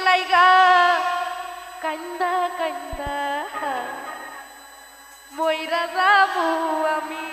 লাইগা কান্দা কান্দা মইরা যাবো আমি।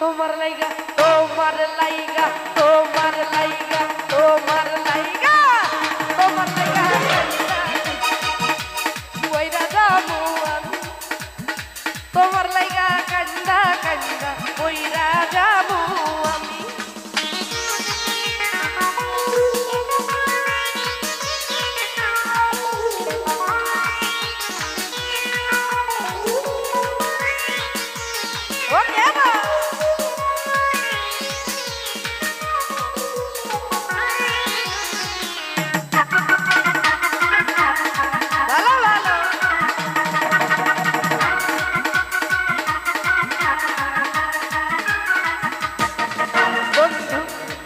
তোমার লাইগা তোমার লাইগা তোমার লাইগা তোমার লাইগা তোমার লাইগা কইরা যাবো আমি। তোমার লাইগা কান্দা কান্দা কইরা যাবো আমি।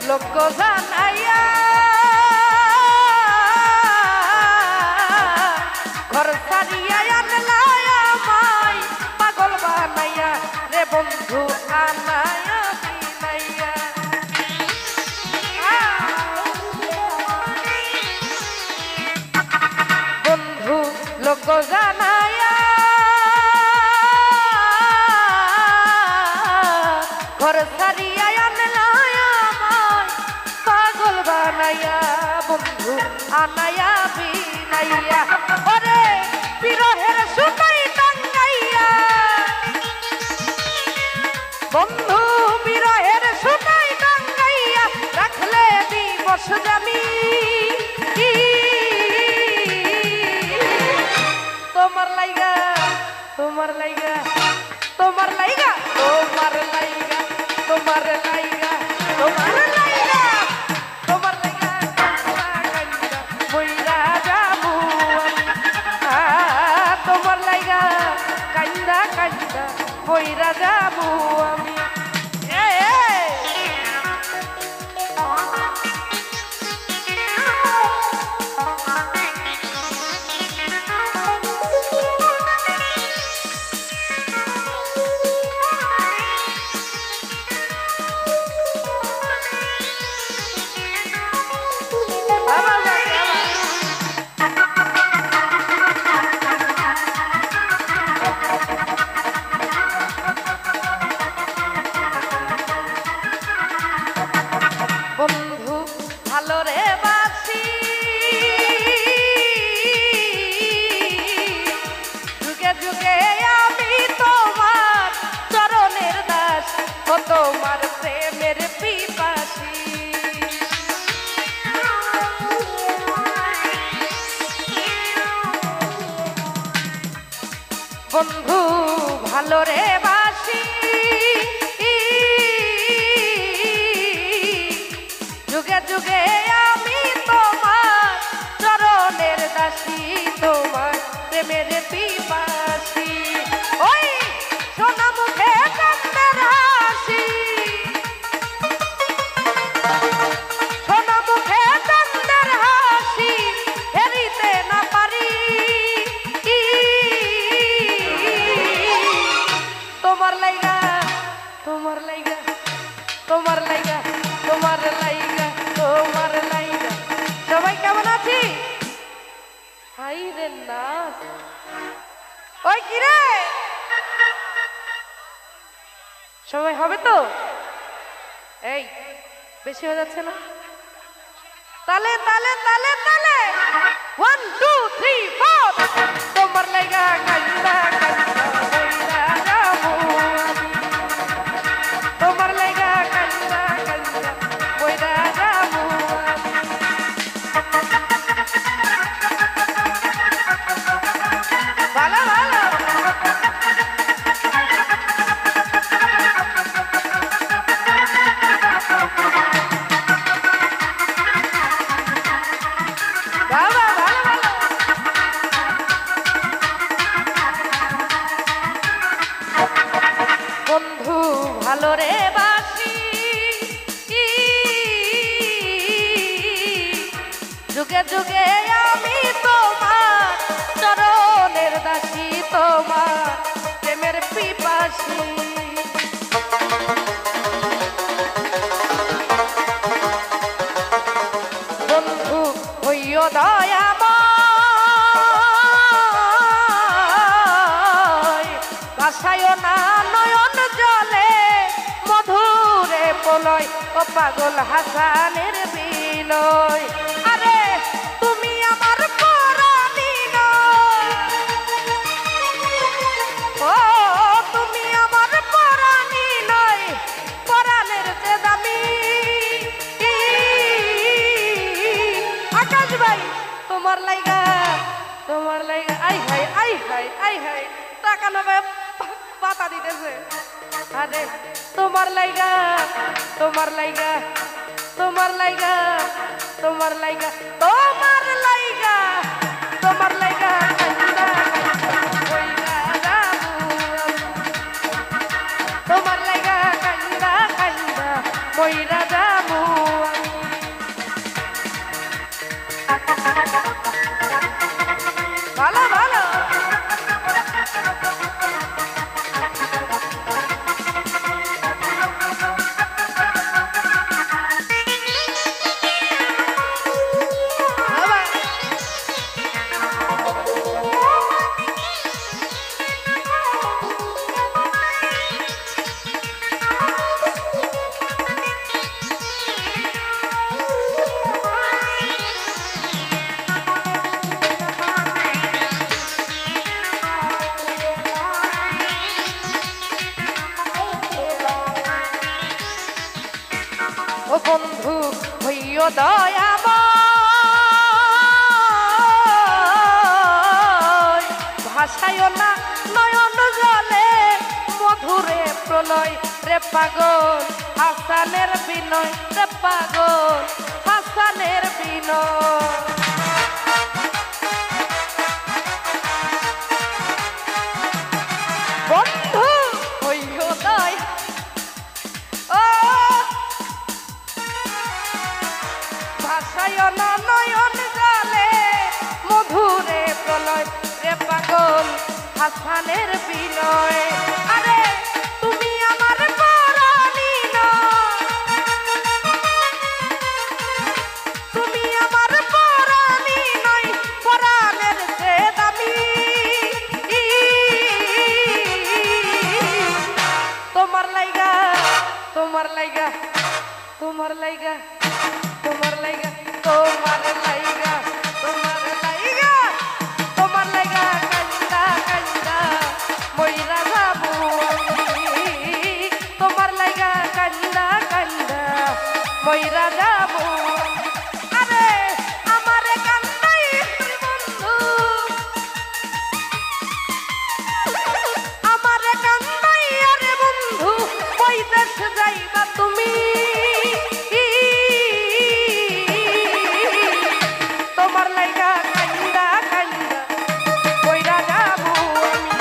লোক জানাইয়া ঘর সারিয়া আনলাই আমায় পাগল বানাইয়া রে বন্ধু আনায়া দিনাইয়া। বন্ধু লোক জানাইয়া ঘর সারিয়া বন্ধু আনায়া বিনাইয়া ওরে বিরহের সুতাই টাঙ্গাইয়া। বন্ধু বিরহের সুতাই টাঙ্গাইয়া রাখলে দিবস জানি। তোমার লাইগা তোমার লাইগা তোমার লাইগা তোমার লাইগা তোমার লাইগা তোমার লাইগা তোমার লাইগা কান্দা কান্দা মইরা যাবো আমি। তোমার লাইগা কান্দা কান্দা মইরা যাবো আমি। বন্ধু ভালো রে বাসি যুগে যুগে আমি তোমার চরণের দাস ও তোমার প্রেমের পিপাসী। বন্ধু ভালো রে বাসি যুগে যুগে আমি তোমার চরণের দাসী তোমার প্রেমের পিপাসী। ওই সোনা মুখে চন্দ্রের হাসি সোনা মুখে চন্দ্রের হাসি হেরিতে না পারি। তোমার লাইগা তোমার লাইগা তোমার লাইগা তোমার লাইগা তোমার লাইগা। সবাই কেমন আছি? হাই রে না ওই কি রে সবাই হবে তো? এই বেশি হয়ে যাচ্ছে না? তালে তালে তালে তালে 1 2 3 4 তোমার লাইগা কান্দা কান্দা মইরা যাবো আমি। তোমার লাইগা কান্দা কান্দা মইরা যাবো আমি। ভালো ভালো বন্ধু ভালো রে বাসি যুগে যুগে আমি তোমার চরণের দাসী তোমার প্রেমের পিপাসী বন্ধু হইও দয়াময় ভাসায় না নয়ন জলে মধুরে প্রলয় ও পাগল হাসানের বিলয় আরে তুমি আমার পরাণী ও তুমি আমার পরাণী নয় পরাণের যে দামি আকাশ ভাই তোমার লাইগা আই হাই টাকা নেবে পাতা দিতেছে আরে তোমার লাইগা তোমার লাইগা তোমার লাইগা কান্দা কইরা যাবো তোমার লাইগা কান্দা কইরা যাবো ভালো ভালো ও বন্ধু হইও দয়াময় ভাসায় না নয়ন জলে মধুরে প্রলয় রে পাগল হাসানের বিনয় রে পাগল হাসানের বিনয় বন্ধু হইও দয়া ভাসায় না নয়ন জলে মধুরে প্রলয় রে পাগল হাসানের বিনয় আরে তুমি আমার পরাণী তুমি আমার পরাণী নয় পরাণের যে দামি তোমার লাইগা তোমার লাইগা তোমার লাইগা তোমার লাইগা তোমার লাইগা তোমার লাইগা তোমার লাইগা কান্দা কান্দা মইরা যাবো তোমার লাইগা কান্দা কান্দা মইরা যাবো আরে আমারে কান্দাই বন্ধু আমারে কান্দাই আরে বন্ধু কই দেশ যাইবা তুমি তোমার লাইগা কান্দা কান্দা কইরা যাবো আমি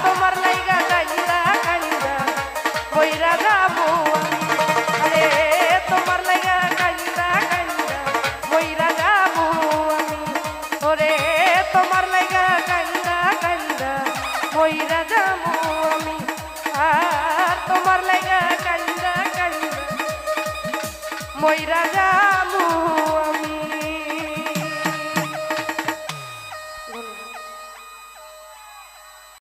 তোমার লাইগা কান্দা কান্দা কইরা যাবো আমি আরে তোমার লাইগা কান্দা কান্দা কইরা যাবো আমি ওরে তোমার লাইগা কান্দা কান্দা কইরা যাবো আমি তোমার লাইগা কান্দা কান্দা মইরা যা